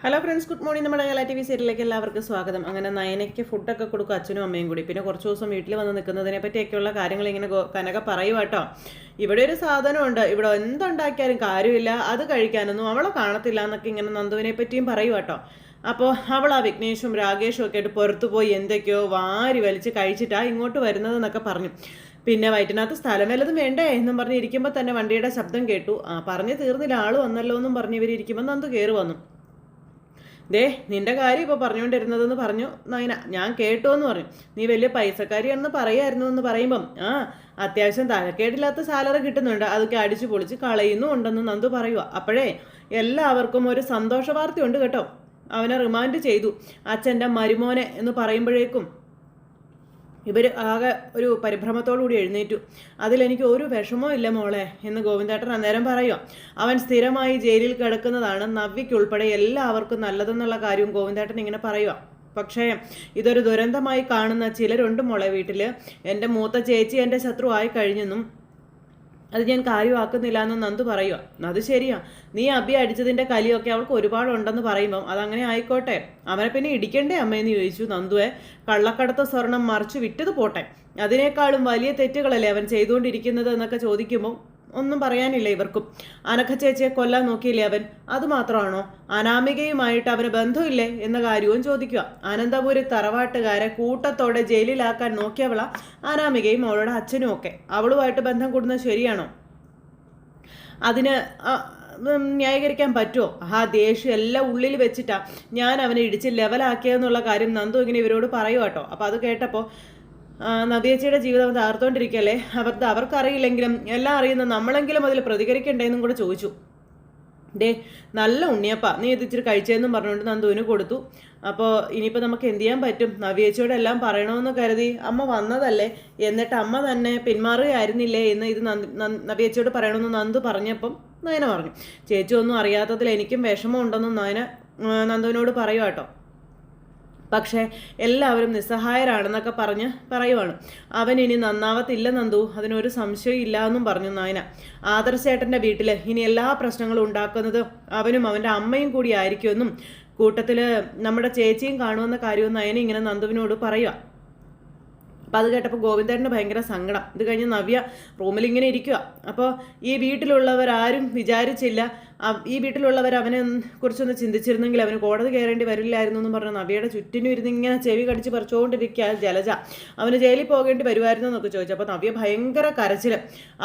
Hello friends, good morning. നമ്മുടെ Kerala TV സീരിയലിലേക്ക് എല്ലാവർക്കും സ്വാഗതം. അങ്ങനെ നയനയ്ക്ക് ഫുഡൊക്കെ കൊടുക്കും അച്ഛനും അമ്മയും കൂടി. പിന്നെ കുറച്ച് ദിവസം വീട്ടിൽ വന്ന് നിൽക്കുന്നതിനെ പറ്റിയൊക്കെയുള്ള കാര്യങ്ങൾ ഇങ്ങനെ കനക പറയുക കേട്ടോ. ഇവിടെ ഒരു സാധനമുണ്ട്, ഇവിടെ എന്തുണ്ടാക്കിയാലും കാര്യമില്ല, അത് കഴിക്കാനൊന്നും അവളെ കാണത്തില്ല എന്നൊക്കെ ഇങ്ങനെ നന്ദുവിനെ പറ്റിയും പറയുക കേട്ടോ. അപ്പോൾ അവൾ ആ വിഘ്നേഷും രാകേഷും ഒക്കെ ആയിട്ട് പുറത്തു പോയി എന്തൊക്കെയോ വാരി വലിച്ച് കഴിച്ചിട്ടാണ് ഇങ്ങോട്ട് വരുന്നതെന്നൊക്കെ പറഞ്ഞു. പിന്നെ വയറ്റിനകത്ത് സ്ഥലം വല്ലതും വേണ്ടേ എന്നും പറഞ്ഞ് ഇരിക്കുമ്പോൾ തന്നെ വണ്ടിയുടെ ശബ്ദം കേട്ടു. പറഞ്ഞു തീർന്നില്ല, ആൾ വന്നല്ലോ എന്നും പറഞ്ഞ് ഇവരിയ്ക്കുമ്പോൾ നന്ദു കയറി വന്നു. ദേ നിന്റെ കാര്യം ഇപ്പോൾ പറഞ്ഞുകൊണ്ടിരുന്നതെന്ന് പറഞ്ഞു നയന. ഞാൻ കേട്ടു എന്ന് പറഞ്ഞു. നീ വലിയ പൈസക്കാരിയാണെന്ന് പറയായിരുന്നു എന്ന് പറയുമ്പം അത്യാവശ്യം തലക്കേടില്ലാത്ത സാലറി കിട്ടുന്നുണ്ട്, അതൊക്കെ അടിച്ചു പൊളിച്ച് കളയുന്നുണ്ടെന്ന് നന്ദു പറയുക. അപ്പോഴേ എല്ലാവർക്കും ഒരു സന്തോഷ വാർത്തയുണ്ട് കേട്ടോ. അവനെ റിമാൻഡ് ചെയ്തു അച്ഛൻ്റെ മരുമോനെ എന്ന് പറയുമ്പോഴേക്കും ഇവർ ആകെ ഒരു പരിഭ്രമത്തോടുകൂടി എഴുന്നേറ്റു. അതിലെനിക്ക് ഒരു വിഷമവും ഇല്ല മോളെ എന്ന് ഗോവിന്ദേട്ടൻ അന്നേരം പറയുക. അവൻ സ്ഥിരമായി ജയിലിൽ കിടക്കുന്നതാണ് നവ്യയ്ക്കുൾപ്പെടെ എല്ലാവർക്കും നല്ലതെന്നുള്ള കാര്യവും ഗോവിന്ദേട്ടൻ ഇങ്ങനെ പറയുക. പക്ഷേ ഇതൊരു ദുരന്തമായി കാണുന്ന ചിലരുണ്ട് മോളെ വീട്ടിൽ. എൻ്റെ മൂത്ത ചേച്ചി എൻ്റെ ശത്രുവായി കഴിഞ്ഞെന്നും അത് ഞാൻ കാര്യമാക്കുന്നില്ല എന്ന് നന്ദു പറയുക. അത് ശരിയാ, നീ അബി അടിച്ചതിൻ്റെ കലിയൊക്കെ അവൾക്ക് ഒരുപാടുണ്ടെന്ന് പറയുമ്പം അതങ്ങനെ ആയിക്കോട്ടെ, അവനെ പിന്നെ ഇടിക്കണ്ടേ അമ്മയെന്ന് ചോദിച്ചു നന്ദുവെ. കള്ളക്കടത്ത് സ്വർണം മറിച്ചു വിറ്റത് പോട്ടെ, അതിനേക്കാളും വലിയ തെറ്റുകളല്ലേ അവൻ ചെയ്തുകൊണ്ടിരിക്കുന്നത് എന്നൊക്കെ ചോദിക്കുമ്പോൾ ഒന്നും പറയാനില്ല ഇവർക്കും. അനഘ ചേച്ചിയെ കൊല്ലാൻ നോക്കിയില്ലേ അവൻ, അതുമാത്രമാണോ? അനാമികയുമായിട്ട് അവന് ബന്ധമില്ലേ എന്ന കാര്യവും ചോദിക്കുക. അനന്തപുരി തറവാട്ടുകാരെ കൂട്ടത്തോടെ ജയിലിലാക്കാൻ നോക്കിയവള അനാമികയും അവളുടെ അച്ഛനും ഒക്കെ. അവളുമായിട്ട് ബന്ധം കൂടുന്നത് ശരിയാണോ? അതിന് ന്യായീകരിക്കാൻ പറ്റുമോ? ദേഷ്യം എല്ലാം ഉള്ളിൽ വെച്ചിട്ടാ ഞാൻ അവനെ ഇടിച്ച് ലെവലാക്കിയതെന്നുള്ള കാര്യം നന്ദു ഇങ്ങനെ ഇവരോട് പറയുക കേട്ടോ. അപ്പോൾ അത് കേട്ടപ്പോൾ നവ്യേച്ചിയുടെ ജീവിതം താർത്തോണ്ടിരിക്കല്ലേ, അവർക്കറിയില്ലെങ്കിലും എല്ലാം അറിയുന്ന നമ്മളെങ്കിലും അതിൽ പ്രതികരിക്കണ്ടേന്നും കൂടെ ചോദിച്ചു. ഡേ നല്ല ഉണ്ണിയപ്പ, നീ ഇത് ഇച്ചിരി കഴിച്ചതെന്നും പറഞ്ഞുകൊണ്ട് നന്ദുവിന് കൊടുത്തു. അപ്പോൾ ഇനിയിപ്പോൾ നമുക്ക് എന്ത് ചെയ്യാൻ പറ്റും? നവ്യേച്ചിയോട് എല്ലാം പറയണമെന്ന് കരുതി അമ്മ വന്നതല്ലേ, എന്നിട്ട് അമ്മ തന്നെ പിന്മാറുകയായിരുന്നില്ലേ എന്ന് ഇത് നവ്യേച്ചിയോട് പറയണമെന്ന് നന്ദു പറഞ്ഞപ്പം നയന പറഞ്ഞു. ചേച്ചി ഒന്നും അറിയാത്തതിൽ എനിക്കും വിഷമമുണ്ടെന്നും നയന നന്ദുവിനോട് പറയുക കേട്ടോ. പക്ഷേ എല്ലാവരും നിസ്സഹായരാണെന്നൊക്കെ പറയുവാണ്. അവൻ ഇനി നന്നാവത്തില്ല നന്ദു, അതിനൊരു സംശയം ഇല്ല എന്നും പറഞ്ഞു നയന. ആദർശേട്ടൻ്റെ വീട്ടിൽ ഇനി എല്ലാ പ്രശ്നങ്ങളും ഉണ്ടാക്കുന്നത് അവനും അവൻ്റെ അമ്മയും കൂടി ആയിരിക്കുമെന്നും കൂട്ടത്തിൽ നമ്മുടെ ചേച്ചിയും കാണുമെന്ന കാര്യവും നയന ഇങ്ങനെ നന്ദുവിനോട് പറയുക. അപ്പോൾ അത് കേട്ടപ്പോൾ ഗോവിന്ദേട്ടന് ഭയങ്കര സങ്കടം. ഇത് കഴിഞ്ഞ് നവ്യ റൂമിലിങ്ങനെ ഇരിക്കുക. അപ്പോൾ ഈ വീട്ടിലുള്ളവരാരും വിചാരിച്ചില്ല, ഈ വീട്ടിലുള്ളവർ അവനെ കുറിച്ചൊന്ന് ചിന്തിച്ചിരുന്നെങ്കിൽ അവന് കോടതി കയറേണ്ടി വരില്ലായിരുന്നു എന്ന് പറഞ്ഞ നവ്യയുടെ ചുറ്റിനും ഇരുന്ന് ഇങ്ങനെ ചെവി കടിച്ച് പറിച്ചുകൊണ്ടിരിക്കുക ജലജ. അവന് ജയിലിൽ പോകേണ്ടി വരുമായിരുന്നു എന്നൊക്കെ ചോദിച്ചു. അപ്പോൾ നവ്യ ഭയങ്കര കരച്ചിൽ.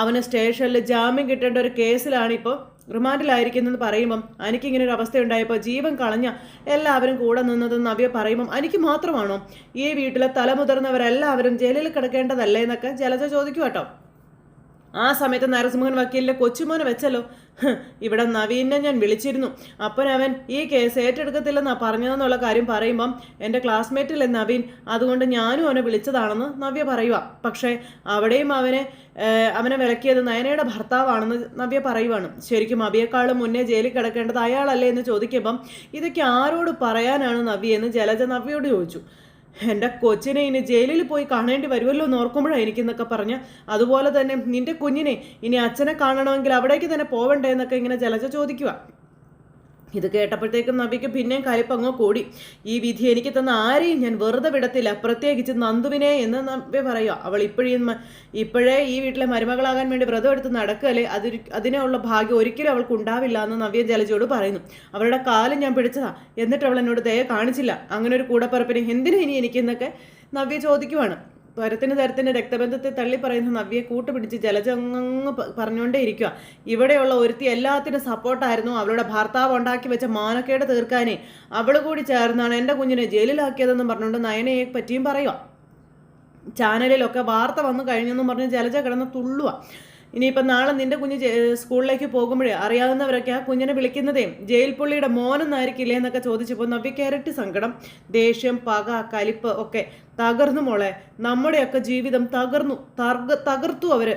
അവന് സ്റ്റേഷനിൽ ജാമ്യം കിട്ടേണ്ട ഒരു കേസിലാണിപ്പോൾ റിമാൻഡിലായിരിക്കുന്നെന്ന് പറയുമ്പം എനിക്കിങ്ങനെ ഒരു അവസ്ഥ ഉണ്ടായപ്പോൾ ജീവൻ കളഞ്ഞ എല്ലാവരും കൂടെ നിന്നതെന്ന് നവ്യ പറയുമ്പം എനിക്ക് മാത്രമാണോ ഈ വീട്ടിലെ തലമുതിർന്നവരെല്ലാവരും ജയിലിൽ കിടക്കേണ്ടതല്ലേ എന്നൊക്കെ ജലജ ചോദിക്കും കേട്ടോ. ആ സമയത്ത് നരസിംഹൻ വക്കീലിലെ കൊച്ചുമോനെ വെച്ചല്ലോ. ഇവിടെ നവീനെ ഞാൻ വിളിച്ചിരുന്നു, അവൻ ഈ കേസ് ഏറ്റെടുക്കത്തില്ലെന്നാണ് പറഞ്ഞതെന്നുള്ള കാര്യം പറയുമ്പം എൻ്റെ ക്ലാസ്മേറ്റിലെ നവീൻ, അതുകൊണ്ട് ഞാനും അവനെ വിളിച്ചതാണെന്ന് നവ്യ പറയുക. പക്ഷേ അവിടെയും അവനെ വിലക്കിയത് നയനയുടെ ഭർത്താവാണെന്ന് നവ്യ പറയുവാണ്. ശരിക്കും അബിയേക്കാളും മുന്നേ ജയിലിൽ കിടക്കേണ്ടത് അയാളല്ലേ എന്ന് ചോദിക്കുമ്പം ഇതൊക്കെ ആരോട് പറയാനാണ് നവ്യ എന്ന് ജലജ നവ്യയോട് ചോദിച്ചു. എൻ്റെ കൊച്ചിനെ ഇനി ജയിലിൽ പോയി കാണേണ്ടി വരുമല്ലോ എന്ന് ഓർക്കുമ്പോഴാണ് എനിക്കെന്നൊക്കെ പറഞ്ഞ്, അതുപോലെ തന്നെ നിൻ്റെ കുഞ്ഞിനെ ഇനി അച്ഛനെ കാണണമെങ്കിൽ അവിടേക്ക് തന്നെ പോവണ്ടേ എന്നൊക്കെ ഇങ്ങനെ ജലജ ചോദിക്കുക. ഇത് കേട്ടപ്പോഴത്തേക്കും നബിക്ക് പിന്നെയും കലിപ്പങ്ങോ കൂടി. ഈ വിധി എനിക്ക് തന്ന ആരെയും ഞാൻ വെറുതെ വിടത്തില്ല, പ്രത്യേകിച്ച് നന്ദുവിനെ എന്ന് നബി പറയുക. അവൾ ഇപ്പോഴേ ഈ വീട്ടിലെ മരുമകളാകാൻ വേണ്ടി വ്രതം എടുത്ത് നടക്കുകയല്ലേ, അതിനുള്ള ഭാഗ്യം ഒരിക്കലും അവൾക്ക് ഉണ്ടാവില്ല എന്ന് നവ്യ ജലജയോട് പറയുന്നു. അവളുടെ കാലം ഞാൻ പിടിച്ചതാ, എന്നിട്ട് അവൾ എന്നോട് ദയ കാണിച്ചില്ല, അങ്ങനെ ഒരു കൂടപ്പറപ്പിനെ എന്തിനാ ഇനി എനിക്കെന്നൊക്കെ നവ്യ ചോദിക്കുവാണ്. തരത്തിന് രക്തബന്ധത്തെ തള്ളി പറയുന്ന നവ്യെ കൂട്ടുപിടിച്ച് ജലജ അങ്ങ് പറഞ്ഞുകൊണ്ടേ ഇരിക്കുക. ഇവിടെയുള്ള ഒരുത്തി എല്ലാത്തിനും സപ്പോർട്ടായിരുന്നു. അവളുടെ ഭർത്താവ് ഉണ്ടാക്കി വെച്ച മാനക്കേട് തീർക്കാനേ അവൾ കൂടി ചേർന്നാണ് എൻ്റെ കുഞ്ഞിനെ ജയിലിലാക്കിയതെന്നും പറഞ്ഞുകൊണ്ട് നയനയെ പറ്റിയും പറയുക. ചാനലിലൊക്കെ വാർത്ത വന്നു കഴിഞ്ഞെന്നും പറഞ്ഞ് ജലജ കിടന്ന് തുള്ളുക. ഇനിയിപ്പം നാളെ നിൻ്റെ കുഞ്ഞ് സ്കൂളിലേക്ക് പോകുമ്പോഴേ അറിയാവുന്നവരൊക്കെ ആ കുഞ്ഞിനെ വിളിക്കുന്നതേ ജയിൽ പുള്ളിയുടെ മോനെന്നായിരിക്കില്ലേ എന്നൊക്കെ ചോദിച്ചപ്പോൾ നവ്യക്ക് ഇരട്ടി സങ്കടം, ദേഷ്യം, പക, കലിപ്പ് ഒക്കെ തകർന്നു മോളെ. നമ്മുടെയൊക്കെ ജീവിതം തകർത്തു അവർ.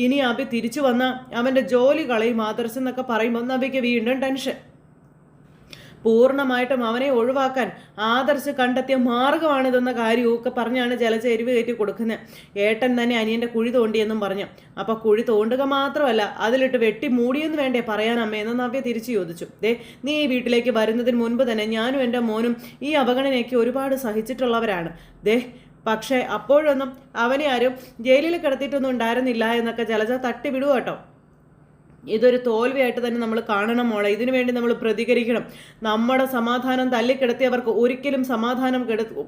ഇനി അബി തിരിച്ചു വന്നാൽ അവൻ്റെ ജോലി കളയും ആദർശം എന്നൊക്കെ പറയുമ്പോൾ നവ്യക്ക് വീണ്ടും ടെൻഷൻ. പൂർണ്ണമായിട്ടും അവനെ ഒഴിവാക്കാൻ ആദർശ് കണ്ടെത്തിയ മാർഗമാണിതെന്ന കാര്യമൊക്കെ പറഞ്ഞാണ് ജലജ എരിവ് കയറ്റി കൊടുക്കുന്നത്. ഏട്ടൻ തന്നെ അനിയൻ്റെ കുഴി തോണ്ടിയെന്നും പറഞ്ഞു. അപ്പോൾ കുഴി തോണ്ടുക മാത്രമല്ല അതിലിട്ട് വെട്ടി മൂടിയെന്ന് വേണ്ടേ പറയാൻ അമ്മയെന്ന് നവ്യ തിരിച്ചു ചോദിച്ചു. നീ ഈ വീട്ടിലേക്ക് വരുന്നതിന് മുൻപ് തന്നെ ഞാനും എൻ്റെ മോനും ഈ അവഗണനയൊക്കെ ഒരുപാട് സഹിച്ചിട്ടുള്ളവരാണ്. പക്ഷേ അപ്പോഴൊന്നും അവനെ ആരും ജയിലിൽ കിടത്തിയിട്ടൊന്നും ഉണ്ടായിരുന്നില്ല എന്നൊക്കെ ജലജ തട്ടിവിടുക കേട്ടോ. ഇതൊരു തോൽവിയായിട്ട് തന്നെ നമ്മൾ കാണണം മോളെ. ഇതിനു വേണ്ടി നമ്മൾ പ്രതികരിക്കണം. നമ്മുടെ സമാധാനം തല്ലിക്കിടത്തിയവർക്ക് ഒരിക്കലും സമാധാനം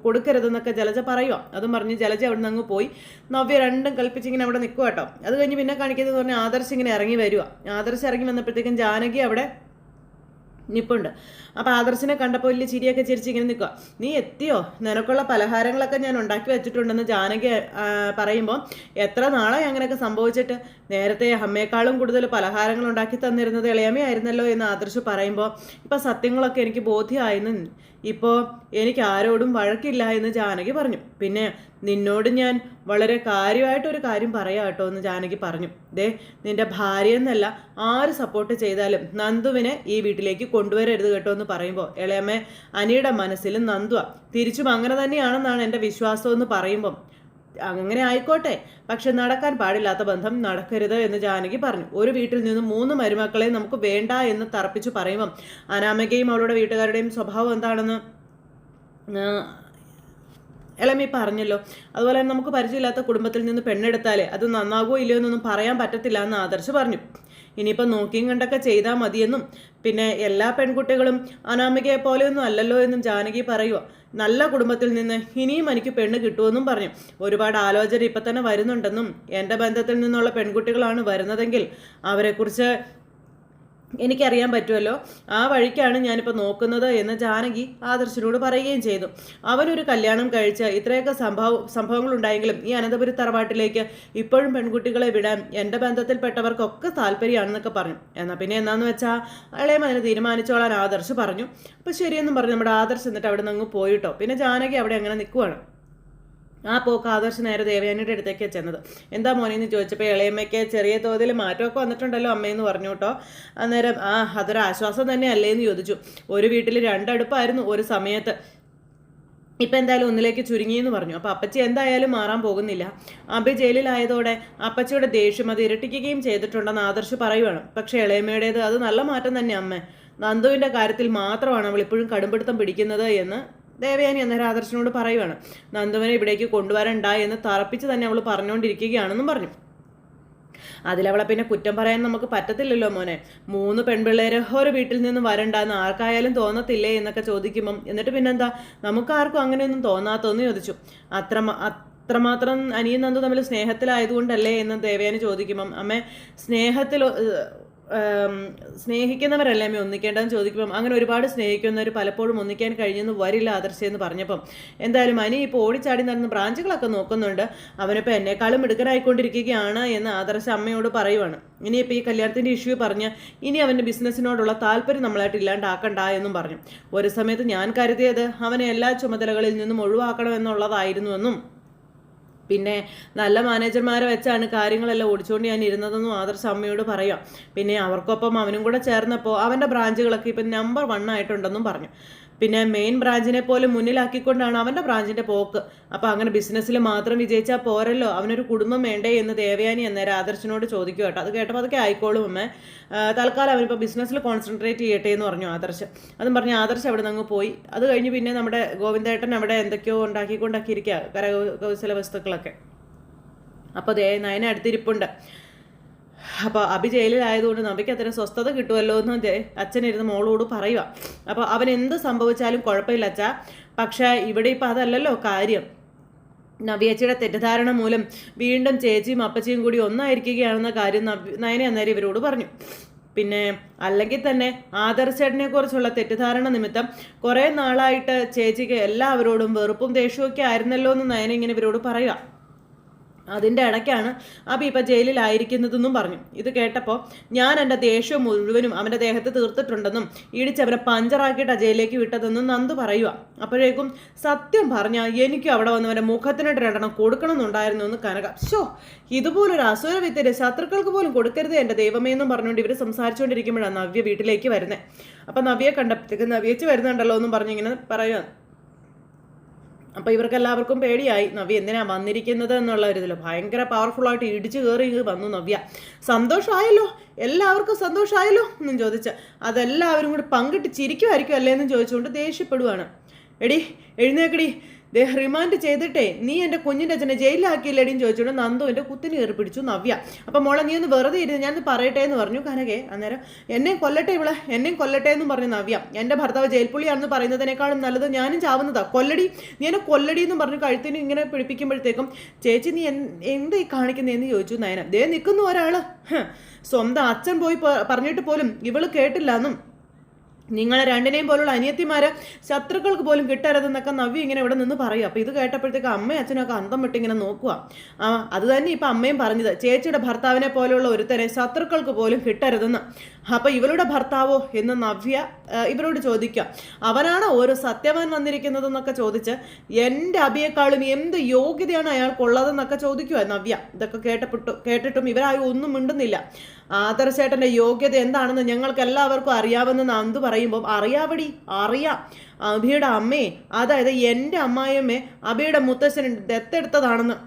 കൊടുക്കരുതെന്നൊക്കെ ജലജ പറയുക. അതും പറഞ്ഞ് ജലജ അവിടെ നിന്ന് അങ്ങ് പോയി. നവ്യ രണ്ടും കൽപ്പിച്ചിങ്ങനെ അവിടെ നിൽക്കുക കേട്ടോ. അത് കഴിഞ്ഞ് പിന്നെ കാണിക്കുന്നത് പറഞ്ഞാൽ ആദർശ് ഇങ്ങനെ ഇറങ്ങി വരിക. ആദർശ് ഇറങ്ങി വന്നപ്പോഴത്തേക്കും ജാനകി അവിടെ നിപ്പുണ്ട്. അപ്പോൾ ആദർശിനെ കണ്ടപ്പോൾ വലിയ ചിരിയൊക്കെ ചിരിച്ച് ഇങ്ങനെ നിൽക്കുക. നീ എത്തിയോ? നിനക്കുള്ള പലഹാരങ്ങളൊക്കെ ഞാൻ ഉണ്ടാക്കി വെച്ചിട്ടുണ്ടെന്ന് ജാനകി പറയുമ്പോൾ, എത്ര നാളായി അങ്ങനെയൊക്കെ സംഭവിച്ചിട്ട്? നേരത്തെ അമ്മയെക്കാളും കൂടുതൽ പലഹാരങ്ങൾ ഉണ്ടാക്കി തന്നിരുന്നത് ഇളയമയായിരുന്നല്ലോ എന്ന് ആദർശ് പറയുമ്പോൾ, ഇപ്പം സത്യങ്ങളൊക്കെ എനിക്ക് ബോധ്യമായിരുന്നു. ഇപ്പോൾ എനിക്ക് ആരോടും വഴക്കില്ല എന്ന് ജാനകി പറഞ്ഞു. പിന്നെ നിന്നോട് ഞാൻ വളരെ കാര്യമായിട്ടൊരു കാര്യം പറയാം കേട്ടോ എന്ന് ജാനകി പറഞ്ഞു. നിന്റെ ഭാര്യ എന്നല്ല ആര് സപ്പോർട്ട് ചെയ്താലും നന്ദുവിനെ ഈ വീട്ടിലേക്ക് കൊണ്ടുവരരുത് കേട്ടോ എന്ന് പറയുമ്പോൾ, ഇളയമ്മ അനിയുടെ മനസ്സിലും നന്ദുവ തിരിച്ചും അങ്ങനെ തന്നെയാണെന്നാണ് എൻ്റെ വിശ്വാസം എന്ന് പറയുമ്പം, അങ്ങനെ ആയിക്കോട്ടെ, പക്ഷെ നടക്കാൻ പാടില്ലാത്ത ബന്ധം നടക്കരുത് എന്ന് ജാനകി പറഞ്ഞു. ഒരു വീട്ടിൽ നിന്നും 3 മരുമക്കളെ നമുക്ക് വേണ്ട എന്ന് തറപ്പിച്ചു പറയുമ്പം അനാമികയും അവളുടെ വീട്ടുകാരുടെയും സ്വഭാവം എന്താണെന്ന് ഇളമി പറഞ്ഞല്ലോ. അതുപോലെ തന്നെ നമുക്ക് പരിചയമില്ലാത്ത കുടുംബത്തിൽ നിന്ന് പെണ്ണെടുത്താലേ അത് നന്നാകുമോ ഇല്ലയോ എന്നൊന്നും പറയാൻ പറ്റത്തില്ല എന്ന് ആദർശ് പറഞ്ഞു. ഇനിയിപ്പോൾ നോക്കിയും കണ്ടൊക്കെ ചെയ്താൽ മതിയെന്നും, പിന്നെ എല്ലാ പെൺകുട്ടികളും അനാമികയെ പോലെയൊന്നും അല്ലല്ലോ എന്നും ജാനകി പറയുക. നല്ല കുടുംബത്തിൽ നിന്ന് ഇനിയും എനിക്ക് പെണ്ണ് കിട്ടുമെന്നും പറഞ്ഞു. ഒരുപാട് ആലോചന ഇപ്പം തന്നെ വരുന്നുണ്ടെന്നും, എൻ്റെ ബന്ധത്തിൽ നിന്നുള്ള പെൺകുട്ടികളാണ് വരുന്നതെങ്കിൽ അവരെക്കുറിച്ച് എനിക്കറിയാൻ പറ്റുമല്ലോ, ആ വഴിക്കാണ് ഞാനിപ്പോൾ നോക്കുന്നത് എന്ന് ജാനകി ആദർശിനോട് പറയുകയും ചെയ്തു. അവനൊരു കല്യാണം കഴിച്ച് ഇത്രയൊക്കെ സംഭവങ്ങളുണ്ടായെങ്കിലും ഈ അനന്തപുരി തറവാട്ടിലേക്ക് ഇപ്പോഴും പെൺകുട്ടികളെ വിടാൻ എൻ്റെ ബന്ധത്തിൽപ്പെട്ടവർക്കൊക്കെ താല്പര്യമാണെന്നൊക്കെ പറഞ്ഞു. എന്നാൽ പിന്നെ എന്നാന്ന് വെച്ചാൽ അളയം അതിന് തീരുമാനിച്ചോളാൻ ആദർശ് പറഞ്ഞു. അപ്പോൾ ശരിയെന്നും പറഞ്ഞു നമ്മുടെ ആദർശ് എന്നിട്ട് അവിടെ നിന്ന് അങ്ങ് പോയിട്ടോ. പിന്നെ ജാനകി അവിടെ അങ്ങനെ നിൽക്കുവാണ്. ആ പോക്ക് ആദർശ് നേരെ ദേവയാനിയുടെ അടുത്തേക്ക് ചെന്നത്. എന്താ മോനെന്ന് ചോദിച്ചപ്പോൾ ഇളയമ്മയ്ക്ക് ചെറിയ തോതിൽ മാറ്റമൊക്കെ വന്നിട്ടുണ്ടല്ലോ അമ്മയെന്ന് പറഞ്ഞു കേട്ടോ. അന്നേരം അതൊരു ആശ്വാസം തന്നെ അല്ലേന്ന് ചോദിച്ചു. ഒരു വീട്ടിൽ 2 അടുപ്പായിരുന്നു ഒരു സമയത്ത്, ഇപ്പം എന്തായാലും 1ലേക്ക് ചുരുങ്ങിയെന്ന് പറഞ്ഞു. അപ്പോൾ അപ്പച്ചി എന്തായാലും മാറാൻ പോകുന്നില്ല. അബി ജയിലിലായതോടെ അപ്പച്ചിയുടെ ദേഷ്യം അത് ഇരട്ടിക്കുകയും ചെയ്തിട്ടുണ്ടെന്ന് ആദർശ് പറയുവാണ്. പക്ഷേ ഇളയമ്മയുടേത് അത് നല്ല മാറ്റം തന്നെ അമ്മ. നന്ദുവിൻ്റെ കാര്യത്തിൽ മാത്രമാണ് അവൾ ഇപ്പോഴും കടുംപിടുത്തം പിടിക്കുന്നത് എന്ന് ദേവയാനി അന്നേരം ആദർശനോട് പറയുവാണ്. നന്ദുവിനെ ഇവിടേക്ക് കൊണ്ടുവരണ്ട എന്ന് തറപ്പിച്ച് തന്നെ അവൾ പറഞ്ഞുകൊണ്ടിരിക്കുകയാണെന്നും പറഞ്ഞു. അതിലവളെ പിന്നെ കുറ്റം പറയാൻ നമുക്ക് പറ്റത്തില്ലല്ലോ മോനെ. 3 പെൺപിള്ളേര് ഒരു വീട്ടിൽ നിന്ന് വരണ്ടെന്ന് ആർക്കായാലും തോന്നത്തില്ലേ എന്നൊക്കെ ചോദിക്കുമ്പം, എന്നിട്ട് പിന്നെന്താ നമുക്കാർക്കും അങ്ങനെയൊന്നും തോന്നാത്തതെന്ന് ചോദിച്ചു. അത്രമാത്രം അനിയൻ നന്ദു തമ്മിൽ സ്നേഹത്തിലായതുകൊണ്ടല്ലേ എന്ന് ദേവയാനി ചോദിക്കുമ്പം, അമ്മേ സ്നേഹിക്കുന്നവരല്ലേ അമ്മ ഒന്നിക്കേണ്ടതെന്ന് ചോദിക്കുമ്പം, അങ്ങനെ ഒരുപാട് സ്നേഹിക്കുന്നവർ പലപ്പോഴും ഒന്നിക്കാൻ കഴിഞ്ഞെന്ന് വരില്ല ആദർശയെന്ന് പറഞ്ഞപ്പം, എന്തായാലും അനി ഇപ്പോൾ ഓടിച്ചാടി നടന്ന് ബ്രാഞ്ചുകളൊക്കെ നോക്കുന്നുണ്ട്, അവനിപ്പോൾ എന്നെക്കാളും മിടുക്കനായിക്കൊണ്ടിരിക്കുകയാണ് എന്ന് ആദർശ അമ്മയോട് പറയുവാണ്. ഇനിയിപ്പോൾ ഈ കല്യാണത്തിൻ്റെ ഇഷ്യൂ പറഞ്ഞ് ഇനി അവൻ്റെ ബിസിനസ്സിനോടുള്ള താല്പര്യം നമ്മളായിട്ട് ഇല്ലാണ്ടാക്കണ്ട എന്നും പറഞ്ഞു. ഒരു സമയത്ത് ഞാൻ കരുതിയത് അവനെ എല്ലാ ചുമതലകളിൽ നിന്നും ഒഴിവാക്കണമെന്നുള്ളതായിരുന്നുവെന്നും, പിന്നെ നല്ല മാനേജർമാരെ വെച്ചാണ് കാര്യങ്ങളെല്ലാം ഓടിച്ചുകൊണ്ട് ഞാൻ ഇരുന്നതെന്നും ആദർശ അമ്മയോട് പറയാം. പിന്നെ അവർക്കൊപ്പം അവനും കൂടെ ചേർന്നപ്പോൾ അവൻ്റെ ബ്രാഞ്ചുകളൊക്കെ ഇപ്പം നമ്പർ 1 ആയിട്ടുണ്ടെന്നും പറഞ്ഞു. പിന്നെ മെയിൻ ബ്രാഞ്ചിനെ പോലും മുന്നിലാക്കിക്കൊണ്ടാണ് അവൻ്റെ ബ്രാഞ്ചിൻ്റെ പോക്ക്. അപ്പോൾ അങ്ങനെ ബിസിനസ്സിൽ മാത്രം വിജയിച്ചാൽ പോരല്ലോ, അവനൊരു കുടുംബം വേണ്ടേ എന്ന് ദേവയാനി അന്നേരം ആദർശിനോട് ചോദിക്കും കേട്ടോ. അത് കേട്ടപ്പോൾ അതൊക്കെ ആയിക്കോളും അമ്മ, തൽക്കാലം അവനിപ്പോൾ ബിസിനസ്സിൽ കോൺസെൻട്രേറ്റ് ചെയ്യട്ടെ എന്ന് പറഞ്ഞു ആദർശ്. അതും പറഞ്ഞ് ആദർശ് അവിടെ നിന്ന് പോയി. അത് കഴിഞ്ഞ് പിന്നെ നമ്മുടെ ഗോവിന്ദേട്ടൻ അവിടെ എന്തൊക്കെയോ ഉണ്ടാക്കിയിരിക്കുക കരകൗശല വസ്തുക്കളൊക്കെ. അപ്പോൾ നയന അടുത്തിരിപ്പുണ്ട്. അപ്പോൾ അബി ജയിലിലായതുകൊണ്ട് നബിക്ക് അത്ര സ്വസ്ഥത കിട്ടുമല്ലോ എന്ന് അച്ഛനിരുന്ന് മോളോട് പറയുക. അപ്പോൾ അവൻ എന്ത് സംഭവിച്ചാലും കുഴപ്പമില്ല അച്ഛാ, പക്ഷേ ഇവിടെ ഇപ്പം അതല്ലല്ലോ കാര്യം. നവ്യേച്ചിയുടെ തെറ്റിദ്ധാരണ മൂലം വീണ്ടും ചേച്ചിയും അപ്പച്ചിയും കൂടി ഒന്നായിരിക്കുകയാണെന്ന കാര്യം നയന അന്നേരം ഇവരോട് പറഞ്ഞു. പിന്നെ അല്ലെങ്കിൽ തന്നെ ആദർശേട്ടനെ കുറിച്ചുള്ള തെറ്റിദ്ധാരണ നിമിത്തം കുറേ നാളായിട്ട് ചേച്ചിക്ക് എല്ലാവരോടും വെറുപ്പും ദേഷ്യവും ഒക്കെ ആയിരുന്നല്ലോ എന്ന് നയന ഇങ്ങനെ ഇവരോട് പറയുക. അതിൻ്റെ ഇടയ്ക്കാണ് അബി ഇപ്പം ജയിലിലായിരിക്കുന്നതെന്നും പറഞ്ഞു. ഇത് കേട്ടപ്പോൾ ഞാൻ എൻ്റെ ദേഷ്യം മുഴുവനും അവൻ്റെ ദേഹത്ത് തീർത്തിട്ടുണ്ടെന്നും ഇടിച്ചവനെ പഞ്ചറാക്കിയിട്ടാണ് ജയിലിലേക്ക് വിട്ടതെന്നും നന്ദു പറയുക. അപ്പോഴേക്കും സത്യം പറഞ്ഞാൽ എനിക്കും അവിടെ വന്നവൻ്റെ മുഖത്തിനിട്ട് രണ്ടെണ്ണം കൊടുക്കണമെന്നുണ്ടായിരുന്നു എന്ന് കനക. ഇതുപോലൊരു അസുര വിദ്യയുടെ ശത്രുക്കൾക്ക് പോലും കൊടുക്കരുത് എൻ്റെ ദൈവമേ എന്നും പറഞ്ഞുകൊണ്ട് ഇവർ സംസാരിച്ചുകൊണ്ടിരിക്കുമ്പോഴാണ് നവ്യ വീട്ടിലേക്ക് വരുന്നത്. അപ്പം നവ്യയെ കണ്ടപ്പോഴത്തേക്ക് നവ്യച്ച് വരുന്നുണ്ടല്ലോ എന്നും പറഞ്ഞിങ്ങനെ പറയുക. അപ്പോൾ ഇവർക്കെല്ലാവർക്കും പേടിയായി നവ്യ എന്തിനാ വന്നിരിക്കുന്നത് എന്നുള്ള ഒരു ഇതിൽ ഭയങ്കര പവർഫുള്ളായിട്ട് ഇടിച്ചു കയറി വന്നു നവ്യ. സന്തോഷമായല്ലോ, എല്ലാവർക്കും സന്തോഷമായല്ലോ എന്നും ചോദിച്ച് അതെല്ലാവരും കൂടി പങ്കിട്ട് ചിരിക്കുമായിരിക്കും അല്ലേ എന്നും ചോദിച്ചുകൊണ്ട് ദേഷ്യപ്പെടുവാണ്. എടി എഴുന്നേക്കടി, റിമാൻഡ് ചെയ്തിട്ടേ നീ എൻ്റെ കുഞ്ഞിൻ്റെ അച്ഛനെ ജയിലിലാക്കിയില്ലേടിയും ചോദിച്ചുകൊണ്ട് നന്ദുവിൻ്റെ കുത്തിന് കയറി പിടിച്ചു നവ്യ. അപ്പം മോളെ നീ ഒന്ന് വെറുതെ ഇരുന്ന് ഞാനത് പറയട്ടെ എന്ന് പറഞ്ഞു കനകെ. അന്നേരം എന്നെയും കൊല്ലട്ടെ എന്നെയും കൊല്ലട്ടെ എന്നും പറഞ്ഞു നവ്യ. എൻ്റെ ഭർത്താവ് ജയിൽപ്പുള്ളിയാണെന്ന് പറയുന്നതിനേക്കാളും നല്ലത് ഞാനും ചാവുന്നതാ, കൊല്ലടി നീ എന്നെ കൊല്ലടി എന്നും പറഞ്ഞു കഴുത്തിന് ഇങ്ങനെ പിടിപ്പിക്കുമ്പോഴത്തേക്കും ചേച്ചി നീ എന്താ ഈ കാണിക്കുന്നതെന്ന് ചോദിച്ചു നയന. ദേ നിൽക്കുന്നു ഒരാൾ, സ്വന്തം അച്ഛൻ പോയി പറഞ്ഞിട്ട് പോലും ഇവള് കേട്ടില്ല എന്നും നിങ്ങളെ രണ്ടിനെയും പോലുള്ള അനിയത്തിമാരെ ശത്രുക്കൾക്ക് പോലും കിട്ടരുതെന്നൊക്കെ നവ്യ ഇങ്ങനെ ഇവിടെ നിന്ന് പറയും. അപ്പോൾ ഇത് കേട്ടപ്പോഴത്തേക്ക് അമ്മയും അച്ഛനൊക്കെ അന്തം വിട്ട് ഇങ്ങനെ നോക്കുക. അത് തന്നെ ഇപ്പം അമ്മയും പറഞ്ഞത്, ചേച്ചിയുടെ ഭർത്താവിനെ പോലെയുള്ള ഒരുത്തരെ ശത്രുക്കൾക്ക് പോലും കിട്ടരുതെന്ന്. അപ്പോൾ ഇവളുടെ ഭർത്താവോ എന്ന് നവ്യ ഇവരോട് ചോദിക്കുക. അവനാണോ ഒരു സത്യവാൻ വന്നിരിക്കുന്നതെന്നൊക്കെ ചോദിച്ച് എൻ്റെ അബിയെക്കാളും എന്ത് യോഗ്യതയാണ് അയാൾക്കുള്ളതെന്നൊക്കെ ചോദിക്കുക നവ്യ. ഇതൊക്കെ കേട്ടിട്ടും ഇവരാരും ഒന്നും മിണ്ടുന്നില്ല. ആദർശേട്ടൻ്റെ യോഗ്യത എന്താണെന്ന് ഞങ്ങൾക്ക് എല്ലാവർക്കും അറിയാമെന്ന് നന്ദു പറയുമ്പോൾ അറിയാവടി, അറിയാം. അബിയുടെ അമ്മയെ, അതായത് എൻ്റെ അമ്മായിയമ്മയെ അബിയുടെ മുത്തശ്ശൻ ദത്തെടുത്തതാണെന്ന്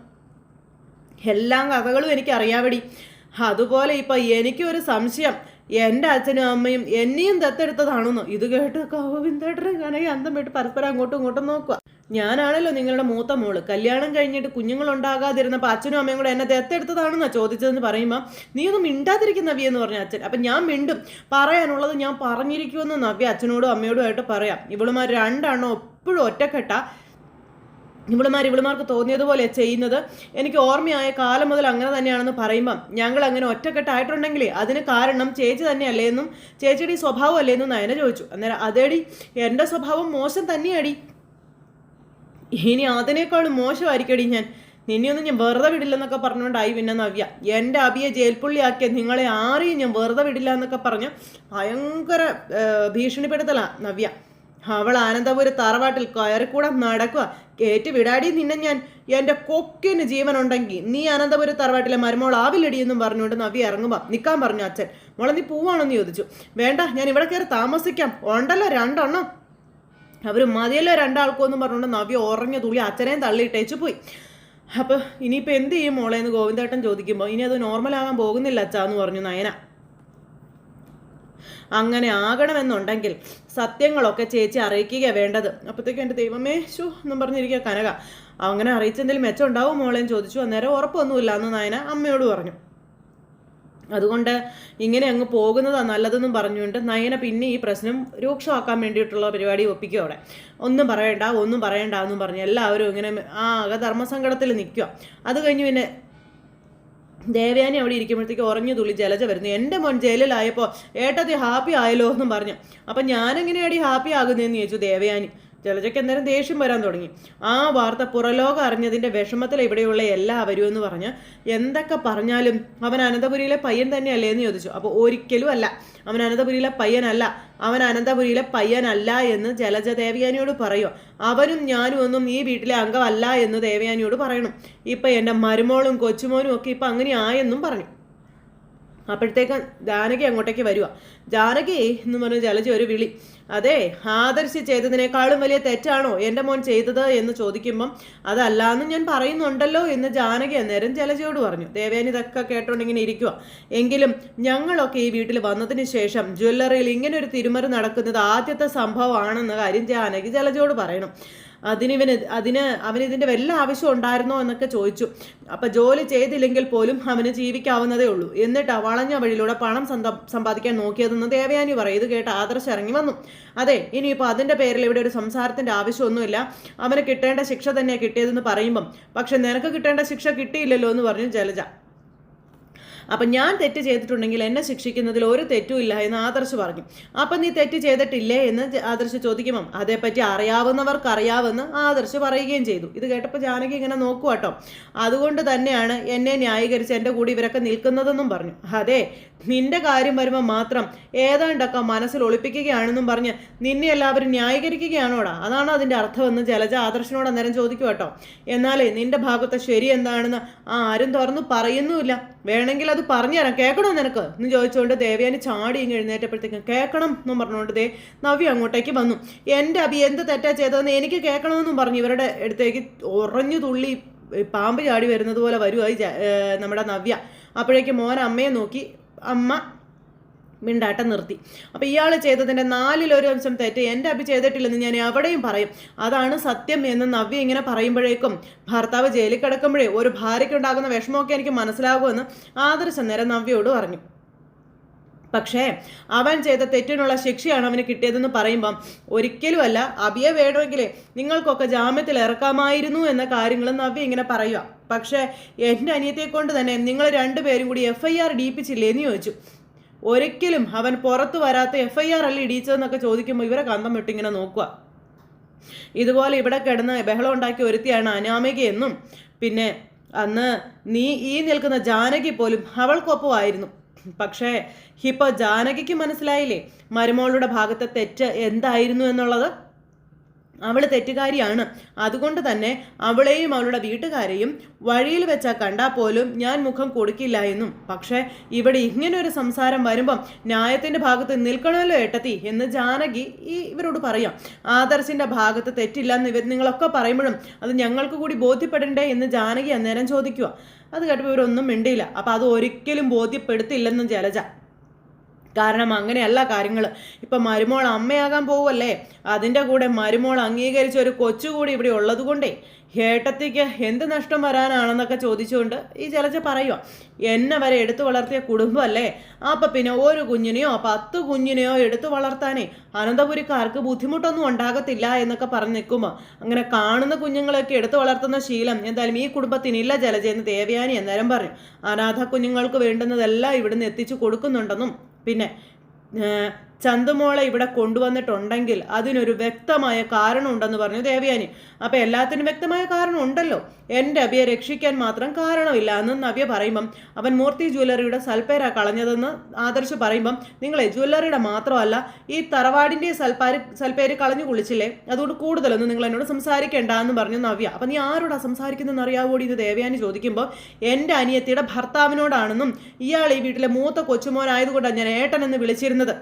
എല്ലാ കഥകളും എനിക്ക് അറിയാവടി. അതുപോലെ ഇപ്പം എനിക്കൊരു സംശയം, എൻ്റെ അച്ഛനും അമ്മയും എന്നെയും ദത്തെടുത്തതാണെന്ന്. ഇത് കേട്ട് ഗോവിന്ദേട്ടനും കനക അന്തം വിട്ട് പരസ്പരം അങ്ങോട്ടും ഇങ്ങോട്ടും നോക്കുക. ഞാനാണല്ലോ നിങ്ങളുടെ മൂത്ത മോള്, കല്യാണം കഴിഞ്ഞിട്ട് കുഞ്ഞുങ്ങളുണ്ടാകാതിരുന്നപ്പോൾ അച്ഛനും അമ്മയും കൂടെ എന്നെ ദത്തെടുത്തതാണെന്നാണ് ചോദിച്ചതെന്ന് പറയുമ്പോൾ നീ ഒന്നും മിണ്ടാതിരിക്കും നവ്യ എന്ന് പറഞ്ഞ അച്ഛൻ. അപ്പം ഞാൻ മിണ്ടും, പറയാനുള്ളത് ഞാൻ പറഞ്ഞിരിക്കുമെന്ന് നവ്യ അച്ഛനോടും അമ്മയോടും ആയിട്ട് പറയാം. ഇവളുമാർ രണ്ടെണ്ണം എപ്പോഴും ഒറ്റക്കെട്ട, ഇവളുമാർക്ക് തോന്നിയതുപോലെ ചെയ്യുന്നത്. എനിക്ക് ഓർമ്മയായ കാലം മുതൽ അങ്ങനെ തന്നെയാണെന്ന് പറയുമ്പം ഞങ്ങൾ അങ്ങനെ ഒറ്റക്കെട്ടായിട്ടുണ്ടെങ്കിൽ അതിന് കാരണം ചേച്ചി തന്നെയല്ലേ എന്നും ചേച്ചിയുടെ ഈ സ്വഭാവം അല്ലേ എന്നും നയന ചോദിച്ചു. അന്നേരം അതേടി എൻ്റെ സ്വഭാവം മോശം തന്നെയാടി, ഇനി അതിനേക്കാളും മോശമായിരിക്കടി ഞാൻ, നിന്നെയൊന്നും ഞാൻ വെറുതെ വിടില്ലെന്നൊക്കെ പറഞ്ഞുകൊണ്ടായി പിന്നെ നവ്യ. എൻ്റെ അബിയെ ജയിൽപ്പുള്ളിയാക്കിയ നിങ്ങളെ ആരെയും ഞാൻ വെറുതെ വിടില്ല എന്നൊക്കെ പറഞ്ഞ് ഭയങ്കര ഭീഷണിപ്പെടുത്തലാണ് നവ്യ. അവൾ ആനന്ദപുരം തറവാട്ടിൽ കയറിക്കൂടെ നടക്കുക. കേറ്റ് വിടാടി നിന്നെ ഞാൻ, എൻ്റെ കൊക്കിന് ജീവനുണ്ടെങ്കിൽ നീ അനന്തപുരം തറവാട്ടിലെ മരുമോൾ ആവില്ലടി എന്നും പറഞ്ഞുകൊണ്ട് നവ്യ ഇറങ്ങുമ്പോൾ നിൽക്കാൻ പറഞ്ഞു അച്ഛൻ. മോളെ നീ പോവാണെന്ന് ചോദിച്ചു. വേണ്ട, ഞാൻ ഇവിടെ കയറി താമസിക്കാം, ഉണ്ടല്ലോ രണ്ടെണ്ണം, അവർ മതിയല്ലോ രണ്ടാൾക്കെന്നും പറഞ്ഞുകൊണ്ട് നവ്യ ഉറഞ്ഞ തുള്ളി അച്ഛനെയും തള്ളിയിട്ടേച്ചു പോയി. അപ്പോൾ ഇനിയിപ്പോൾ എന്ത് ചെയ്യും മോളെ എന്ന് ഗോവിന്ദേട്ടൻ ചോദിക്കുമ്പോൾ ഇനി അത് നോർമലാകാൻ പോകുന്നില്ല അച്ഛാ എന്ന് പറഞ്ഞു നയന. അങ്ങനെ ആകണമെന്നുണ്ടെങ്കിൽ സത്യങ്ങളൊക്കെ ചേച്ചി അറിയിക്കുക വേണ്ടത്. അപ്പോഴത്തേക്കും എൻ്റെ ദൈവമേ ഷോ എന്നും പറഞ്ഞിരിക്കുക കനക. അങ്ങനെ അറിയിച്ചെന്തെങ്കിലും മെച്ചം ഉണ്ടാവും മോളെന്ന് ചോദിച്ചു. അന്നേരം ഉറപ്പൊന്നുമില്ല എന്ന് നയന അമ്മയോട് പറഞ്ഞു. അതുകൊണ്ട് ഇങ്ങനെ അങ്ങ് പോകുന്നതാണ് നല്ലതെന്നും പറഞ്ഞുകൊണ്ട് നയന പിന്നെ ഈ പ്രശ്നം രൂക്ഷമാക്കാൻ വേണ്ടിയിട്ടുള്ള പരിപാടി ഒപ്പിക്കുക. അവിടെ ഒന്നും പറയണ്ട എന്നും പറഞ്ഞ് എല്ലാവരും ഇങ്ങനെ ധർമ്മസങ്കടത്തിൽ നിൽക്കുക. അത് കഴിഞ്ഞ് പിന്നെ ദേവയാനി അവിടെ ഇരിക്കുമ്പോഴത്തേക്ക് ഉറഞ്ഞു തുള്ളി ജലജ വരുന്നു. എൻ്റെ മോൻ ജയിലിലായപ്പോൾ ഏട്ടത്തി ഹാപ്പി ആയല്ലോ എന്നും പറഞ്ഞു. അപ്പം ഞാനെങ്ങനെയാടി ഹാപ്പി ആകുന്നതെന്ന് ചോദിച്ചു ദേവയാനി. ജലജയ്ക്ക് അന്നേരം ദേഷ്യം വരാൻ തുടങ്ങി. ആ വാർത്ത പുറലോകം അറിഞ്ഞതിൻ്റെ വിഷമത്തിൽ ഇവിടെയുള്ള എല്ലാവരും എന്ന് പറഞ്ഞ് എന്തൊക്കെ പറഞ്ഞാലും അവൻ അനന്തപുരിയിലെ പയ്യൻ തന്നെയല്ലേ എന്ന് ചോദിച്ചു. അപ്പോൾ ഒരിക്കലും അല്ല, അവൻ അനന്തപുരിയിലെ പയ്യനല്ല എന്ന് ജലജ ദേവയാനിയോട് പറയുക. അവനും ഞാനും ഒന്നും ഈ വീട്ടിലെ അംഗമല്ല എന്ന് ദേവയാനിയോട് പറയണം. ഇപ്പം എൻ്റെ മരുമോളും കൊച്ചുമോനും ഒക്കെ ഇപ്പം അങ്ങനെ ആയെന്നും പറഞ്ഞു. അപ്പോഴത്തേക്ക് ജാനകി അങ്ങോട്ടേക്ക് വരിക. ജാനകി എന്ന് പറഞ്ഞ് ജലജ ഒരു വിളി. അതെ, ആദർശി ചെയ്തതിനേക്കാളും വലിയ തെറ്റാണോ എൻ്റെ മോൻ ചെയ്തത് എന്ന് ചോദിക്കുമ്പം അതല്ലാന്ന് ഞാൻ പറയുന്നുണ്ടല്ലോ എന്ന് ജാനകി അന്നേരം ജലജയോട് പറഞ്ഞു. ദേവേനി ഇതൊക്കെ കേട്ടോണ്ട് ഇങ്ങനെ ഇരിക്കുക. എങ്കിലും ഞങ്ങളൊക്കെ ഈ വീട്ടിൽ വന്നതിന് ശേഷം ജ്വല്ലറിയിൽ ഇങ്ങനെ ഒരു തിരുമറി നടക്കുന്നത് ആദ്യത്തെ സംഭവമാണെന്ന കാര്യം ജാനകി ജലജയോട് പറയണം. അവനിതിൻ്റെ വല്ല ആവശ്യം ഉണ്ടായിരുന്നോ എന്നൊക്കെ ചോദിച്ചു. അപ്പം ജോലി ചെയ്തില്ലെങ്കിൽ പോലും അവന് ജീവിക്കാവുന്നതേ ഉള്ളൂ, എന്നിട്ട് വളഞ്ഞ വഴിയിലൂടെ പണം സമ്പാദിക്കാൻ നോക്കിയതെന്ന് ദേവയാനി പറയും. ഇത് കേട്ട് ആദർശ് ഇറങ്ങി വന്നു. അതെ, ഇനിയിപ്പോൾ അതിൻ്റെ പേരിൽ ഇവിടെ ഒരു സംസാരത്തിൻ്റെ ആവശ്യമൊന്നുമില്ല, അവന് കിട്ടേണ്ട ശിക്ഷ തന്നെയാണ് കിട്ടിയതെന്ന് പറയുമ്പം പക്ഷെ നിനക്ക് കിട്ടേണ്ട ശിക്ഷ കിട്ടിയില്ലല്ലോ എന്ന് പറഞ്ഞു ജലജ. അപ്പം ഞാൻ തെറ്റ് ചെയ്തിട്ടുണ്ടെങ്കിൽ എന്നെ ശിക്ഷിക്കുന്നതിൽ ഒരു തെറ്റുമില്ല എന്ന് ആദർശ് പറഞ്ഞു. അപ്പം നീ തെറ്റ് ചെയ്തിട്ടില്ലേ എന്ന് ആദർശ് ചോദിക്കുമ്പം അതേപ്പറ്റി അറിയാവുന്നവർക്ക് അറിയാമെന്ന് ആദർശ് പറയുകയും ചെയ്തു. ഇത് കേട്ടപ്പോൾ ജാനകി ഇങ്ങനെ നോക്കുക കേട്ടോ. അതുകൊണ്ട് തന്നെയാണ് എന്നെ ന്യായീകരിച്ച് എൻ്റെ കൂടെ ഇവരൊക്കെ നിൽക്കുന്നതെന്നും പറഞ്ഞു. അതെ, നിന്റെ കാര്യം വരുമ്പോൾ മാത്രം ഏതാണ്ടൊക്കെ മനസ്സിൽ ഒളിപ്പിക്കുകയാണെന്നും പറഞ്ഞ് നിന്നെ എല്ലാവരും ന്യായീകരിക്കുകയാണോടാ? അതാണോ അതിൻ്റെ അർത്ഥമെന്ന് ജലജ ആദർശനോട് അന്നേരം ചോദിക്കും കേട്ടോ. എന്നാലേ നിന്റെ ഭാഗത്തെ ശരി എന്താണെന്ന് ആരും തുറന്നു പറയുന്നുമില്ല. വേണമെങ്കിൽ അത് പറഞ്ഞുതരാം, കേൾക്കണോ നിനക്ക് എന്ന് ചോദിച്ചുകൊണ്ട് ദേവയാനി ചാടി ഇങ്ങ് എഴുന്നേറ്റപ്പോഴത്തേക്കും കേൾക്കണം എന്നും പറഞ്ഞുകൊണ്ട് നവ്യ അങ്ങോട്ടേക്ക് വന്നു. എൻ്റെ അഭി എന്ത് തെറ്റാ ചെയ്തതെന്ന് എനിക്ക് കേൾക്കണമെന്നും പറഞ്ഞു ഇവരുടെ അടുത്തേക്ക് ഉറഞ്ഞു തുള്ളി പാമ്പ് ചാടി വരുന്നത് പോലെ വരുമായി നമ്മുടെ നവ്യ. അപ്പോഴേക്കും മോൻ അമ്മയെ നോക്കി അമ്മ മിണ്ടാട്ടം നിർത്തി. അപ്പം ഇയാൾ ചെയ്തതിൻ്റെ 1/4 തെറ്റ് എൻ്റെ അഭി ചെയ്തിട്ടില്ലെന്ന് ഞാൻ എവിടെയും പറയും, അതാണ് സത്യം എന്ന് നവ്യ ഇങ്ങനെ പറയുമ്പോഴേക്കും ഭർത്താവ് ജയിലിൽ കിടക്കുമ്പോഴേ ഒരു ഭാര്യയ്ക്കുണ്ടാകുന്ന വിഷമമൊക്കെ എനിക്ക് മനസ്സിലാകുമെന്ന് ആദർശം നേരം നവ്യയോട് പറഞ്ഞു. പക്ഷേ അവൻ ചെയ്ത തെറ്റിനുള്ള ശിക്ഷയാണ് അവന് കിട്ടിയതെന്ന് പറയുമ്പം ഒരിക്കലുമല്ല, അഭിയെ വേണമെങ്കിലേ നിങ്ങൾക്കൊക്കെ ജാമ്യത്തിൽ ഇറക്കാമായിരുന്നു എന്ന കാര്യങ്ങൾ നവ്യ ഇങ്ങനെ പറയുക. പക്ഷേ എൻ്റെ അനിയത്തിയെ കൊണ്ട് തന്നെ നിങ്ങൾ 2 പേരും കൂടി FIR ഇടിയിപ്പിച്ചില്ലേ എന്ന് ചോദിച്ചു. ഒരിക്കലും അവൻ പുറത്തു വരാത്ത FIR അല്ല ഇടിയിച്ചതെന്നൊക്കെ ചോദിക്കുമ്പോൾ ഇവരെ കന്തം വിട്ടിങ്ങനെ നോക്കുക. ഇതുപോലെ ഇവിടെ കിടന്ന് ബഹളം ഉണ്ടാക്കി ഒരുത്തിയാണ് അനാമികയെന്നും പിന്നെ അന്ന് നീ ഈ നിൽക്കുന്ന ജാനകി പോലും അവൾക്കൊപ്പമായിരുന്നു. പക്ഷേ ഇപ്പോൾ ജാനകിക്ക് മനസ്സിലായില്ലേ മരുമോളുടെ ഭാഗത്തെ തെറ്റ് എന്തായിരുന്നു എന്നുള്ളത്. അവൾ തെറ്റുകാരിയാണ്. അതുകൊണ്ട് തന്നെ അവളെയും അവളുടെ വീട്ടുകാരെയും വഴിയിൽ വെച്ചാൽ കണ്ടാൽ പോലും ഞാൻ മുഖം കൊടുക്കില്ല എന്നും. പക്ഷേ ഇവിടെ ഇങ്ങനൊരു സംസാരം വരുമ്പം ന്യായത്തിൻ്റെ ഭാഗത്ത് നിൽക്കണമല്ലോ ഏട്ടത്തി എന്ന് ജാനകി ഇവരോട് പറയാം. ആദർശിൻ്റെ ഭാഗത്ത് തെറ്റില്ലെന്ന് നിങ്ങളൊക്കെ പറയുമ്പോഴും അത് ഞങ്ങൾക്ക് കൂടി ബോധ്യപ്പെടണ്ടേ എന്ന് ജാനകി അന്നേരം ചോദിക്കുക. അത് കേട്ടപ്പോൾ ഇവരൊന്നും മിണ്ടിയില്ല. അപ്പം അത് ഒരിക്കലും ബോധ്യപ്പെടുത്തില്ലെന്നും ജലജ. കാരണം അങ്ങനെയല്ല കാര്യങ്ങൾ. ഇപ്പം മരുമോൾ അമ്മയാകാൻ പോവല്ലേ, അതിൻ്റെ കൂടെ മരുമോൾ അംഗീകരിച്ച ഒരു കൊച്ചുകൂടി ഇവിടെ ഉള്ളത് കൊണ്ടേ ഏട്ടത്തിക്ക് എന്ത് നഷ്ടം വരാനാണെന്നൊക്കെ ചോദിച്ചുകൊണ്ട് ഈ ജലജ പറയുക. എന്നെ വരെ എടുത്തു വളർത്തിയ കുടുംബമല്ലേ, അപ്പം പിന്നെ ഒരു കുഞ്ഞിനെയോ 10 കുഞ്ഞിനെയോ എടുത്തു വളർത്താനേ അനന്തപുരിക്കാർക്ക് ബുദ്ധിമുട്ടൊന്നും ഉണ്ടാകത്തില്ല എന്നൊക്കെ പറഞ്ഞ് നിൽക്കുമ്പോൾ അങ്ങനെ കാണുന്ന കുഞ്ഞുങ്ങളൊക്കെ എടുത്തു വളർത്തുന്ന ശീലം എന്തായാലും ഈ കുടുംബത്തിനില്ല ജലജ എന്ന് ദേവയാനി അന്നേരം പറഞ്ഞു. അനാഥ കുഞ്ഞുങ്ങൾക്ക് വേണ്ടുന്നതെല്ലാം ഇവിടുന്ന് എത്തിച്ചു കൊടുക്കുന്നുണ്ടെന്നും പിന്നെ ചന്തുമോളെ ഇവിടെ കൊണ്ടുവന്നിട്ടുണ്ടെങ്കിൽ അതിനൊരു വ്യക്തമായ കാരണമുണ്ടെന്ന് പറഞ്ഞു ദേവയാനി. അപ്പം എല്ലാത്തിനും വ്യക്തമായ കാരണം ഉണ്ടല്ലോ, എൻ്റെ അഭിയെ രക്ഷിക്കാൻ മാത്രം കാരണമില്ല എന്ന് നവ്യ പറയുമ്പം അവൻ മൂർത്തി ജ്വല്ലറിയുടെ സൽപ്പേരാ കളഞ്ഞതെന്ന് ആദർശ് പറയുമ്പം നിങ്ങളെ ജ്വല്ലറിയുടെ മാത്രമല്ല ഈ തറവാടിൻ്റെ സൽപ്പേര് കളഞ്ഞു കുളിച്ചില്ലേ, അതുകൊണ്ട് കൂടുതലൊന്നും നിങ്ങൾ എന്നോട് സംസാരിക്കേണ്ട എന്ന് പറഞ്ഞു നവ്യ. അപ്പം നീ ആരോടാ സംസാരിക്കുന്നതെന്ന് അറിയാവോടി ഇത് ദേവയാനി ചോദിക്കുമ്പോൾ എൻ്റെ അനിയത്തിയുടെ ഭർത്താവിനോടാണെന്നും ഇയാൾ ഈ വീട്ടിലെ മൂത്ത കൊച്ചുമോനായതുകൊണ്ടാണ് ഞാൻ ഏട്ടൻ എന്ന് വിളിച്ചിരുന്നത്,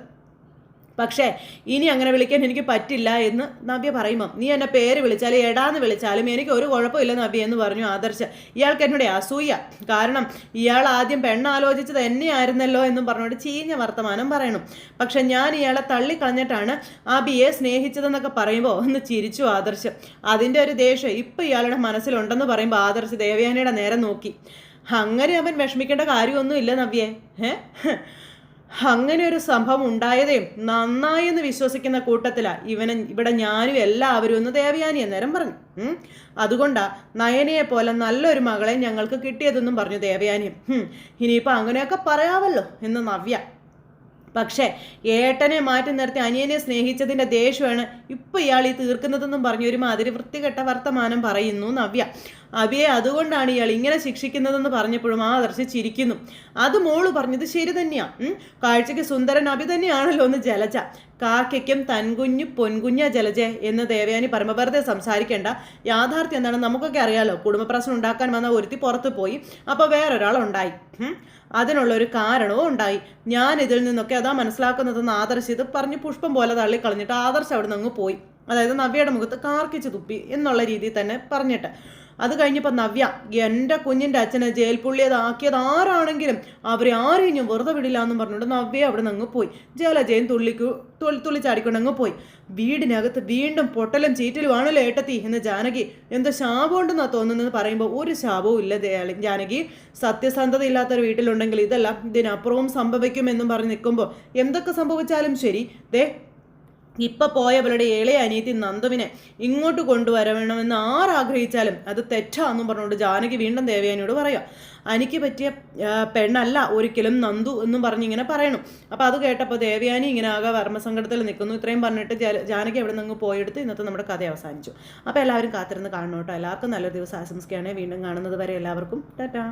പക്ഷേ ഇനി അങ്ങനെ വിളിക്കാൻ എനിക്ക് പറ്റില്ല എന്ന് നവ്യ പറയുമ്പം നീ എന്നെ പേര് വിളിച്ചാലും എടാന്ന് വിളിച്ചാലും എനിക്ക് ഒരു കുഴപ്പമില്ല നവ്യ എന്ന് പറഞ്ഞു ആദർശ്. ഇയാൾക്ക് എന്നോട് അസൂയ, കാരണം ഇയാൾ ആദ്യം പെണ്ണാലോചിച്ചത് എന്നെയായിരുന്നല്ലോ എന്നും പറഞ്ഞുകൊണ്ട് ചീഞ്ഞ വർത്തമാനം പറയണം. പക്ഷെ ഞാൻ ഇയാളെ തള്ളിക്കളഞ്ഞിട്ടാണ് അബിയെ സ്നേഹിച്ചതെന്നൊക്കെ പറയുമ്പോൾ ഒന്ന് ചിരിച്ചു ആദർശ്. അതിൻ്റെ ഒരു ദേഷ്യം ഇപ്പം ഇയാളുടെ മനസ്സിലുണ്ടെന്ന് പറയുമ്പോൾ ആദർശ് ദേവയാനിയുടെ നേരെ നോക്കി. അങ്ങനെ അവൻ വിഷമിക്കേണ്ട കാര്യമൊന്നുമില്ല നവ്യേ, അങ്ങനെ ഒരു സംഭവം ഉണ്ടായതേ നന്നായെന്ന് വിശ്വസിക്കുന്ന കൂട്ടത്തിലാണ് ഇവിടെ ഞാനും എല്ലാവരും ഒന്ന് ദേവയാനി അന്നേരം പറഞ്ഞു. അതുകൊണ്ടാ നയനയെ പോലെ നല്ലൊരു മകളെ ഞങ്ങൾക്ക് കിട്ടിയതെന്നും പറഞ്ഞു ദേവയാനി. ഇനിയിപ്പോൾ അങ്ങനെയൊക്കെ പറയാമല്ലോ എന്ന് നവ്യ. പക്ഷേ ഏട്ടനെ മാറ്റി നിർത്തി അനിയനെ സ്നേഹിച്ചതിൻ്റെ ദേഷ്യമാണ് ഇപ്പം ഇയാൾ ഈ തീർക്കുന്നതെന്നും പറഞ്ഞു ഒരുമാതിരി വൃത്തികെട്ട വർത്തമാനം പറയുന്നു നവ്യ. അബിയെ അതുകൊണ്ടാണ് ഇയാൾ ഇങ്ങനെ ശിക്ഷിക്കുന്നതെന്ന് പറഞ്ഞപ്പോഴും ആദർശ് ചിരിക്കുന്നു. അത് മോള് പറഞ്ഞത് ശരി തന്നെയാ, കാഴ്ചയ്ക്ക് സുന്ദരൻ അബി തന്നെയാണല്ലോ എന്ന് ജലജ. കാക്കയ്ക്കും തൻകുഞ്ഞു പൊൻകുഞ്ഞ ജലജ എന്ന് ദേവയാനി പറയുമ്പോൾ വെറുതെ സംസാരിക്കേണ്ട, യാഥാർത്ഥ്യം എന്താണ് നമുക്കൊക്കെ അറിയാലോ. കുടുംബ പ്രശ്നം ഉണ്ടാക്കാൻ വന്ന ഒരുത്തി പുറത്ത് പോയി, അപ്പോൾ വേറൊരാളുണ്ടായി, അതിനുള്ളൊരു കാരണവും ഉണ്ടായി. ഞാൻ ഇതിൽ നിന്നൊക്കെ അതാ മനസ്സിലാക്കുന്നതെന്ന് ആദർശ് ഇത് പറഞ്ഞ് പുഷ്പം പോലെ തള്ളിക്കളഞ്ഞിട്ട് ആദർശ് അവിടെ നിന്ന് അങ്ങ് പോയി. അതായത് നവ്യയുടെ മുഖത്ത് കാർക്കിച്ച് തുപ്പി എന്നുള്ള രീതിയിൽ തന്നെ പറഞ്ഞിട്ട് അത് കഴിഞ്ഞപ്പോൾ നവ്യ എൻ്റെ കുഞ്ഞിൻ്റെ അച്ഛനെ ജയിൽ പുള്ളിയതാക്കിയത് ആരാണെങ്കിലും അവരെ ആരെയും ഞാൻ വെറുതെ വിടില്ല എന്നും പറഞ്ഞുകൊണ്ട് നവ്യ അവിടെ നിന്ന് അങ്ങ് പോയി. ജലജയും തുള്ളിച്ചാടിക്കൊണ്ട് അങ്ങ് പോയി. വീടിനകത്ത് വീണ്ടും പൊട്ടലും ചീറ്റലുമാണല്ലോ ഏട്ടത്തി എന്ന് ജാനകി. എന്താ ശാപമുണ്ടെന്നാണ് തോന്നുന്നത് പറയുമ്പോൾ ഒരു ശാപവും ഇല്ല ജാനകി. സത്യസന്ധത ഇല്ലാത്തൊരു വീട്ടിലുണ്ടെങ്കിൽ ഇതെല്ലാം ഇതിനപ്പുറവും സംഭവിക്കുമെന്നും പറഞ്ഞ് നിൽക്കുമ്പോൾ എന്തൊക്കെ സംഭവിച്ചാലും ശരി, ഇപ്പം പോയവളുടെ ഇളയ അനിയത്തി നന്ദുവിനെ ഇങ്ങോട്ട് കൊണ്ടുവരണമെന്ന് ആരാഗ്രഹിച്ചാലും അത് തെറ്റാന്നും പറഞ്ഞുകൊണ്ട് ജാനകി വീണ്ടും ദേവയാനിയോട് പറയാം. എനിക്ക് പറ്റിയ പെണ്ണല്ല ഒരിക്കലും നന്ദു എന്നും പറഞ്ഞിങ്ങനെ പറയണം. അപ്പോൾ അത് കേട്ടപ്പോൾ ദേവയാനി ഇങ്ങനെ ആകെ വർമ്മസങ്കടത്തിൽ നിൽക്കുന്നു. ഇത്രയും പറഞ്ഞിട്ട് ജാനകി അവിടെ നിന്ന് പോയെടുത്ത് ഇന്നത്തെ നമ്മുടെ കഥ അവസാനിച്ചു. അപ്പോൾ എല്ലാവരും കാത്തിരുന്ന് കാണണം കേട്ടോ. എല്ലാവർക്കും നല്ലൊരു ദിവസം ആശംസിക്കുകയാണ്. വീണ്ടും കാണുന്നത് വരെ എല്ലാവർക്കും ടാറ്റാ.